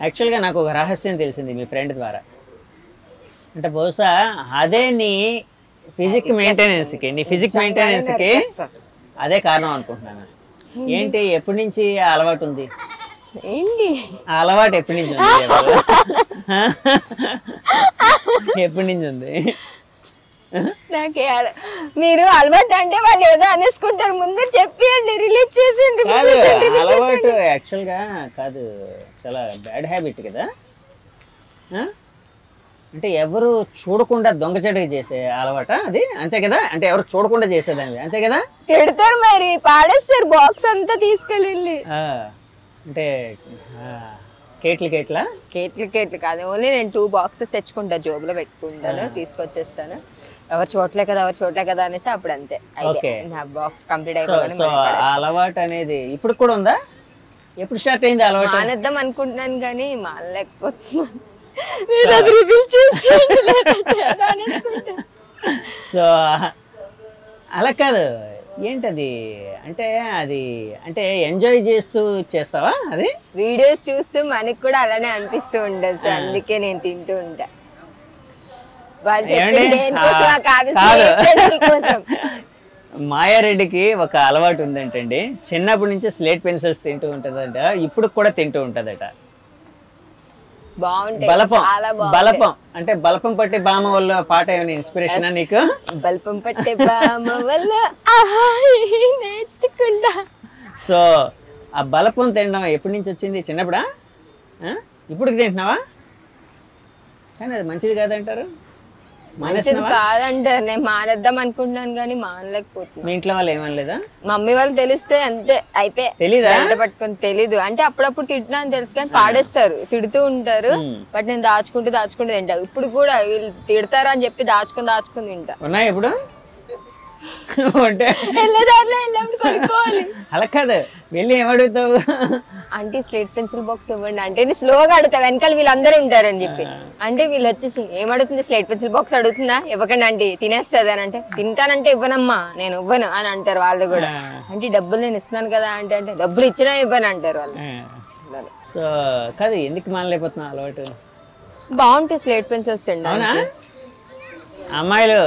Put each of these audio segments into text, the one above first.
యాక్చువల్గా నాకు ఒక రహస్యం తెలిసింది మీ ఫ్రెండ్ ద్వారా. అంటే బహుశా అదే నీ ఫిజిక్ మెయింటెనెన్స్కి అదే కారణం అనుకుంటున్నాను. ఏంటి, ఎప్పటి నుంచి ఆ అలవాటు ఉంది? ఏంటి ఆ అలవాటు ఎప్పటి నుంచి ఉంది? ఎప్పటి నుంచి ఉంది? నాకే మీరు అలవాటు అంటే వాళ్ళు ఏదో అనేసుకుంటారు, ముందు చెప్పండి, రిలీజ్ చేసేయండి. అలవాటు యాక్చువల్గా కాదు, చాలా బ్యాడ్ హ్యాబిట్ కదా. అంటే ఎవరు చూడకుండా దొంగచటకి చేసే అలవాట అది, అంతే కదా? అంటే ఎవరు చూడకుండా చేసేదాన్ని, అంతే కదా? తిడతారు మరి, పాడేస్తారు బాక్స్ అంతా తీసుకెళ్ళి. అంటే కేట్లు కాదు, ఓన్లీ నేను 2 బాక్సెస్ తెచ్చుకుంటా, జోబులో పెట్టుకుంటాను, తీసుకొచ్చేస్తాను. ఎవరు చూడలే కదా అనేసి అప్పుడు అంతే నా బాక్స్ కంప్లీట్ అయిపోయింది. సో ఆ అలవాటు అనేది ఇప్పుడు కూడా ఉందా? ఎప్పుడు స్టార్ట్ అయింది అలవాటు? మానేద్దాం అనుకుంటున్నాను కానీ మానలేకపోతున్నాను. సో అలా కాదు, ఏంటది అంటే అది అంటే ఎంజాయ్ చేస్తూ చేస్తావా? అది వీడియోస్ చూస్తూ మనకి కూడా అలానే అనిపిస్తూ ఉండదు, సో అందుకే నేను తింటూ ఉంటా. మాయారెడ్డికి ఒక అలవాటు ఉందంటండి, చిన్నప్పటి నుంచి స్లేట్ పెన్సిల్స్ తింటూ ఉంటదంట, ఇప్పుడు కూడా తింటూ ఉంటదట. బలపం అంటే బలపం పట్టి బామ వల్ల పాట ఏమైనా ఇన్స్పిరేషన్ నీకు? బలపం పట్టే బామ వల్ల నేర్చుకుంటా. సో ఆ బలపం తినడం ఎప్పటి నుంచి వచ్చింది? చిన్నప్పుడా? ఇప్పుడు తింటున్నావా? కానీ అది మంచిది కాదంటారు. మంచిది కాదంటారు, నేను మానేద్దాం అనుకుంటున్నాను కానీ మానలేకపోతున్నాను. మీ ఇంట్లో వాళ్ళు ఏమనలేదా? మమ్మీ వాళ్ళు తెలిస్తే అంతే అయిపోయి. తెలీదా? పట్టుకొని తెలీదు అంటే అప్పుడప్పుడు తింటున్నా అని తెలుసు కానీ పాడేస్తారు, తిడుతూ ఉంటారు. బట్ నేను దాచుకుంటూ తింటా. ఇప్పుడు కూడా వీళ్ళు తిడతారు అని చెప్పి దాచుకుని తింటా. ఉన్నాయి ఇప్పుడు అలా కాదు, వెళ్ళి ఏమడుగుతావు? అంటే స్లేట్ పెన్సిల్ బాక్స్ ఇవ్వండి అంటే నేను స్లోగా అడుగుతా, వెనకాల వీళ్ళందరూ ఉంటారని చెప్పి. అంటే వీళ్ళు వచ్చేసి ఏమడుగుతుంది, స్లేట్ పెన్సిల్ బాక్స్ అడుగుతుందా, ఇవ్వకండి అంటే తినేస్తుంది అని అంటే, తింటానంటే ఇవ్వనమ్మా నేను ఇవ్వను అని అంటారు వాళ్ళు కూడా. అంటే డబ్బులు నేను ఇస్తున్నాను కదా అంటే డబ్బులు ఇచ్చినా ఇవ్వను అంటారు వాళ్ళు. సో కాదు, ఎందుకు మానలేకపోతున్నా అలవాటు? బాగుంటాయి స్లేట్ పెన్సిల్స్ తిండి. అమ్మాయిలు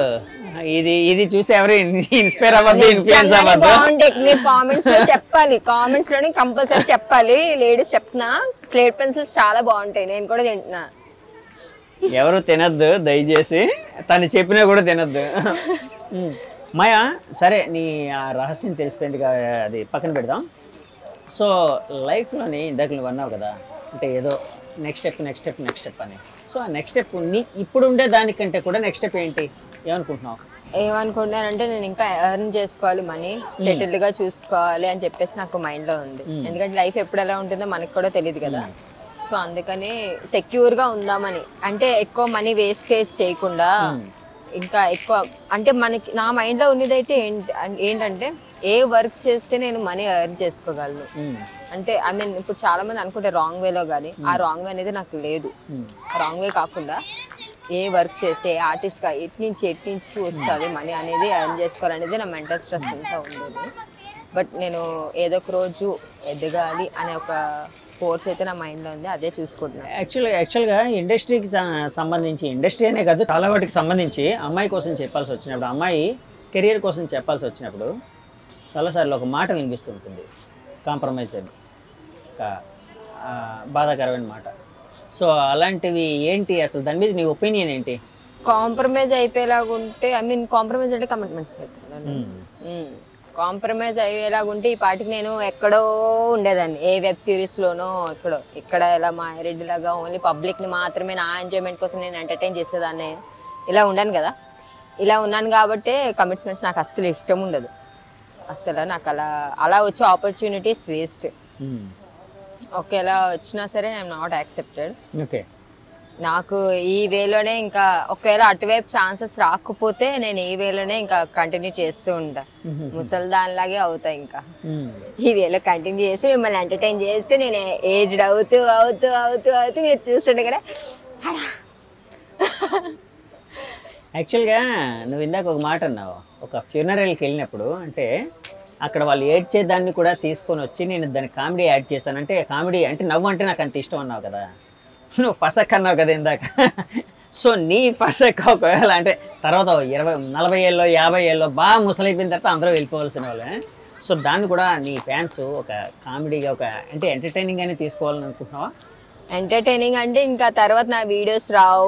ఇది చూసి ఎవరు ఇన్స్పైర్ అవ్వద్దు, ఇన్ఫ్లుయెన్స్ అవ్వద్దు. బాగుంటాయి, కామెంట్స్ లో చెప్పాలి, కామెంట్స్ లోని కంపల్సరీ చెప్పాలి. లేడీస్ చెప్తున్నా, స్లేట్ పెన్సిల్స్ చాలా బాగుంటాయి, నేను కూడా తింటున్నా. ఎవరు తినద్దు దయచేసి, తను చెప్పినా కూడా తినద్దు. మాయా, సరే నీ ఆ రహస్యం తెలిసిపోయింది, అది పక్కన పెడదాం. సో లైఫ్లోని ఇందాక నువ్వు అన్నావు కదా, అంటే ఏదో నెక్స్ట్ స్టెప్ అని. సో ఆ నెక్స్ట్ స్టెప్ నీ ఇప్పుడు ఉండే దానికంటే కూడా నెక్స్ట్ స్టెప్ ఏంటి, ఏమనుకుంటున్నావు? ఏమనుకుంటున్నానంటే నేను ఇంకా ఎర్న్ చేసుకోవాలి, మనీ సెటిల్డ్ గా చూసుకోవాలి అని చెప్పేసి నాకు మైండ్ లో ఉంది. ఎందుకంటే లైఫ్ ఎప్పుడు ఎలా ఉంటుందో మనకు కూడా తెలియదు కదా. సో అందుకని సెక్యూర్ గా ఉందామని, అంటే ఎక్కువ మనీ వేస్టేజ్ చేయకుండా ఇంకా ఎక్కువ, అంటే మనకి నా మైండ్ లో ఉన్నదైతే ఏంటంటే ఏ వర్క్ చేస్తే నేను మనీ ఎర్న్ చేసుకోగలను. అంటే ఐ మీన్ ఇప్పుడు చాలా మంది అనుకుంటే రాంగ్ వేలో, కానీ ఆ రాంగ్ వే అనేది నాకు లేదు. రాంగ్ వే కాకుండా ఏ వర్క్ చేస్తే ఏ ఆర్టిస్ట్ గా ఎట్ నుంచి వస్తుంది మనీ అనేది ఎర్న్ చేసుకోవాలనేది నా మెంటల్ స్ట్రెస్ అంతా ఉండేది. బట్ నేను ఏదో ఒక రోజు ఎదగాలి అనే ఒక కోర్స్ అయితే నా మైండ్లో ఉంది, అదే చూసుకుంటున్నాను. యాక్చువల్గా ఇండస్ట్రీకి సంబంధించి, ఇండస్ట్రీ అనే కాదు చాలా వాటికి సంబంధించి అమ్మాయి కోసం చెప్పాల్సి వచ్చినప్పుడు, అమ్మాయి కెరియర్ కోసం చెప్పాల్సి వచ్చినప్పుడు చాలాసార్లు ఒక మాట వినిపిస్తుంటుంది, కాంప్రమైజ్ అని, బాధాకరమైన మాట. సో అలాంటివి ఏంటి అసలు, దాని మీద నీ ఒపీనియన్ ఏంటి? కాంప్రమైజ్ అయిపోయేలాగా ఉంటే, ఐ మీన్ కాంప్రమైజ్ అంటే కమిట్మెంట్స్, కాంప్రమైజ్ అయ్యేలాగుంటే ఈ పాటికి నేను ఎక్కడో ఉండేదాన్ని, ఏ వెబ్ సిరీస్లోనో ఇక్కడ ఇలా మాయారెడ్డి లాగా ఓన్లీ పబ్లిక్ని మాత్రమే నా ఎంజాయ్మెంట్ కోసం నేను ఎంటర్టైన్ చేసేదాన్ని, ఇలా ఉండాను కదా. ఇలా ఉన్నాను కాబట్టి కమిట్మెంట్స్ నాకు అస్సలు ఇష్టం ఉండదు. అసలు నాకు అలా వచ్చే ఆపర్చునిటీస్ వేస్ట్. ఒకేలా వచ్చినా సరే ఐఎమ్ నాట్ యాక్సెప్టెడ్. ఓకే, నాకు ఈ వేలోనే ఇంకా ఒకవేళ అటువైపు ఛాన్సెస్ రాకపోతే నేను ఈ వేలోనే ఇంకా కంటిన్యూ చేస్తూ ఉంటా, ముసలి దానిలాగే అవుతా. ఇంకా ఈ వేలో కంటిన్యూ చేసి మిమ్మల్ని ఎంటర్టైన్ చేసి నేను ఏజ్డ్ అవుతూ మీరు చూస్తుండే కదా. యాక్చువల్గా నువ్వు ఇందాక ఒక మాట అన్నావు, ఒక ఫ్యూనరల్కి వెళ్ళినప్పుడు, అంటే అక్కడ వాళ్ళు ఏడ్చే దాన్ని కూడా తీసుకొని వచ్చి నేను దాన్ని కామెడీ యాడ్ చేశాను. అంటే కామెడీ అంటే నవ్వు అంటే నాకు అంత ఇష్టం అన్నావు కదా, నువ్వు ఫసక్ అన్నావు కదా ఇందాక. సో నీ ఫసక్ ఒకవేళ అంటే తర్వాత 20-40 ఏళ్ళలో 50 ఏళ్ళలో బాగా ముసలైపోయిన తర్వాత అందరూ వెళ్ళిపోవాల్సిన వాళ్ళే. సో దాన్ని కూడా నీ ఫ్యాన్స్ ఒక కామెడీగా ఒక అంటే ఎంటర్టైనింగ్ అని తీసుకోవాలని అనుకుంటున్నావా? ఎంటర్టైనింగ్ అంటే ఇంకా తర్వాత నా వీడియోస్ రావు,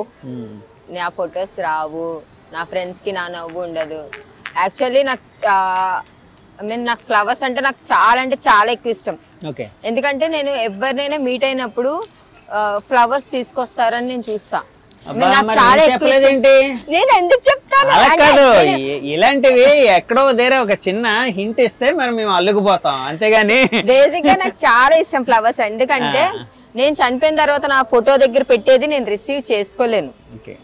నా ఫొటోస్ రావు, నా ఫ్రెండ్స్కి నా నవ్వు ఉండదు. యాక్చువల్లీ నాకు ఫ్లవర్స్ అంటే నాకు చాలా ఎక్కువ ఇష్టం. ఓకే. ఎందుకంటే నేను ఎవరినైనా మీట్ అయినప్పుడు ఫ్లవర్స్ తీసుకొస్తారని నేను చూస్తా. నేను ఎందుకు చెప్తాను కాదు, ఇలాంటివి ఎక్కడో దగ్గర ఒక చిన్న హింట్ ఇస్తే మరి మేము అల్లుకుపోతాం, అంతేగాని బేసిక్ గా నాకు చాలా ఇష్టం ఫ్లవర్స్. ఎందుకంటే నేను చనిపోయిన తర్వాత నా ఫోటో దగ్గర పెట్టేది నేను రిసీవ్ చేసుకోలేను.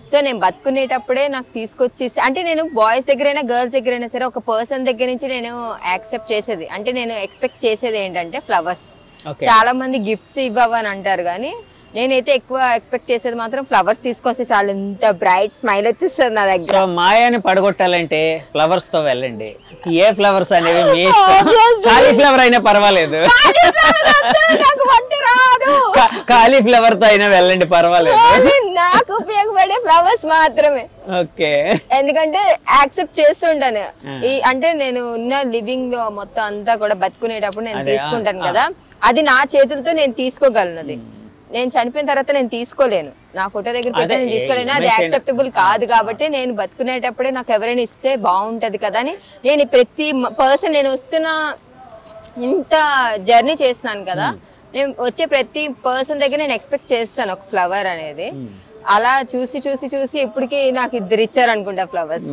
సో నేను బతుకునేటప్పుడే నాకు తీసుకొచ్చి అంటే నేను బాయ్స్ దగ్గరైనా గర్ల్స్ దగ్గరైనా సరే ఒక పర్సన్ దగ్గర నుంచి నేను యాక్సెప్ట్ చేసేది అంటే నేను ఎక్స్పెక్ట్ చేసేది ఏంటంటే ఫ్లవర్స్. చాలా మంది గిఫ్ట్స్ ఇవ్వవని అంటారు కానీ నేనైతే ఎక్కువ ఎక్స్పెక్ట్ చేసేది మాత్రం ఫ్లవర్స్ తీసుకొస్తే చాలా ఎంత బ్రైట్ స్మైల్ వచ్చేస్తుంది నా దగ్గర. సో మాయాని పడగొట్టాలంటే ఫ్లవర్స్ తో వెళ్ళండి. ఏ ఫ్లవర్స్ అనేవి మీ ఇష్టం, కాలీఫ్లవర్ అయినా పర్వాలేదు, కాలీఫ్లవర్ తో అయినా వెళ్ళండి పర్వాలేదు, నాకు ఉపయోగపడే ఫ్లవర్స్ మాత్రమే. ఓకే. ఎందుకంటే యాక్సెప్ట్ చేస్తుంటాను అంటే నేను ఉన్న లివింగ్ లో మొత్తం అంతా కూడా బతుకునేటప్పుడు నేను తీసుకుంటాను కదా, అది నా చేతులతో నేను తీసుకోగలను. నేను చనిపోయిన తర్వాత నేను తీసుకోలేను, నా ఫోటో దగ్గర పెట్టి నేను తీసుకోలేను, అది యాక్సెప్టబుల్ కాదు. కాబట్టి నేను బతుకునేటప్పుడే నాకు ఎవరైనా ఇస్తే బాగుంటది కదా అని నేను ప్రతి పర్సన్ నేను వస్తున్న ఇంత జర్నీ చేస్తున్నాను కదా, నేను వచ్చే ప్రతి పర్సన్ దగ్గర నేను ఎక్స్పెక్ట్ చేస్తాను ఒక ఫ్లవర్ అనేది. అలా చూసి చూసి చూసి ఇప్పటికి నాకు ఇద్దరు ఇచ్చారు అనుకుంటా ఫ్లవర్స్.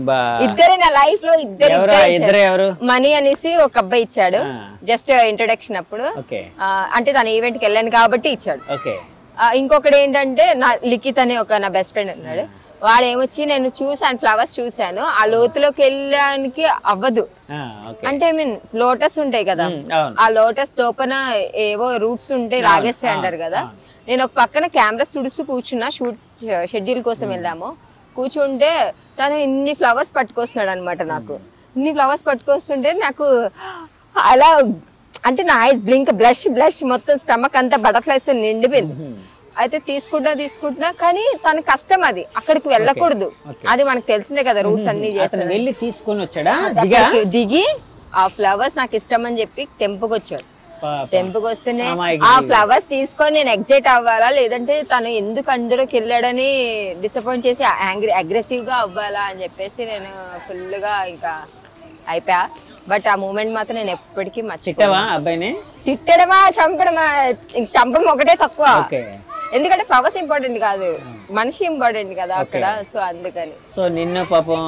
ఇద్దరే నా లైఫ్ లో ఇద్దరు. మనీ అనేసి ఒక అబ్బాయి ఇచ్చాడు జస్ట్ ఇంట్రొడక్షన్ అప్పుడు, అంటే తన ఈవెంట్ కి వెళ్ళాను కాబట్టి ఇచ్చాడు. ఇంకొకటి ఏంటంటే నా లిఖిత్ అనే ఒక నా బెస్ట్ ఫ్రెండ్ ఉన్నాడు, వాడు ఏమొచ్చి నేను చూసాను ఫ్లవర్స్ చూసాను, ఆ లోతులోకి వెళ్ళడానికి అవ్వదు. అంటే ఐ మీన్ లోటస్ ఉంటాయి కదా, ఆ లోటస్ తోపన ఏవో రూట్స్ ఉంటే లాగేస్తాయి అంటారు కదా. నేను ఒక పక్కన కెమెరా తుడుస్తూ కూర్చున్నా, షెడ్యూల్ కోసం వెళ్ళాము, కూర్చుంటే తను ఇన్ని ఫ్లవర్స్ పట్టుకొస్తున్నాడు అనమాట. నాకు ఇన్ని ఫ్లవర్స్ పట్టుకొస్తుంటే నాకు అలా అంటే నా ఐస్ బ్లింక్ బ్లష్ మొత్తం స్టమక్ అంతా బటర్ఫ్లైస్ నిండిపోయింది. అయితే తీసుకుంటున్నా కానీ తన కష్టం, అది అక్కడికి వెళ్ళకూడదు, అది మనకు తెలిసిందే కదా రూట్స్ అన్ని చేస్తాను. దిగి ఆ ఫ్లవర్స్ నాకు ఇష్టం అని చెప్పి తెంపుకొచ్చాడు. తెంపుకొస్తేనే ఆ ఫ్లవర్స్ తీసుకొని నేను ఎగ్జైట్ అవ్వాలా లేదంటే తను ఎందుకు అందులోకి వెళ్ళాడని డిసప్పాయింట్ చేసి అగ్రెసివ్ గా అవ్వాలా అని చెప్పేసి నేను ఫుల్ గా ఇంకా అయిపోయా. బట్ ఆ మూమెంట్ మాత్రం నేను ఎప్పటికీ మర్చిపోవా. అబ్బాయిని తిట్టడమా చంపడం ఒకటే తక్కువ, ఎందుకంటే ఫ్లవర్స్ ఇంపార్టెంట్ కాదు, మనిషి ఇంపార్టెంట్ కదా అక్కడ. సో అందుకని సో నిన్ను పాపం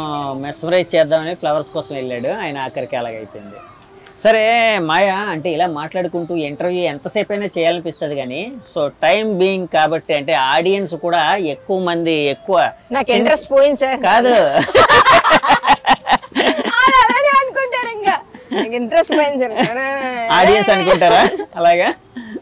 మెస్మరైజ్ చేద్దామని ఫ్లవర్స్ కోసం వెళ్ళాడు, ఆయన ఆఖరికి అలాగైపోయింది. సరే మాయా, అంటే ఇలా మాట్లాడుకుంటూ ఇంటర్వ్యూ ఎంతసేపు అయినా చేయాలనిపిస్తుంది కానీ సో టైం బీయింగ్ కాబట్టి అంటే ఆడియన్స్ కూడా ఎక్కువ మంది ఎక్కువ నాకు ఇంట్రెస్ట్ పోయింది సార్ కాదు అనుకుంటారు, ఇంకా ఇంట్రెస్ట్ పోయింది సార్ ఆడియన్స్ అనుకుంటారా అలాగా.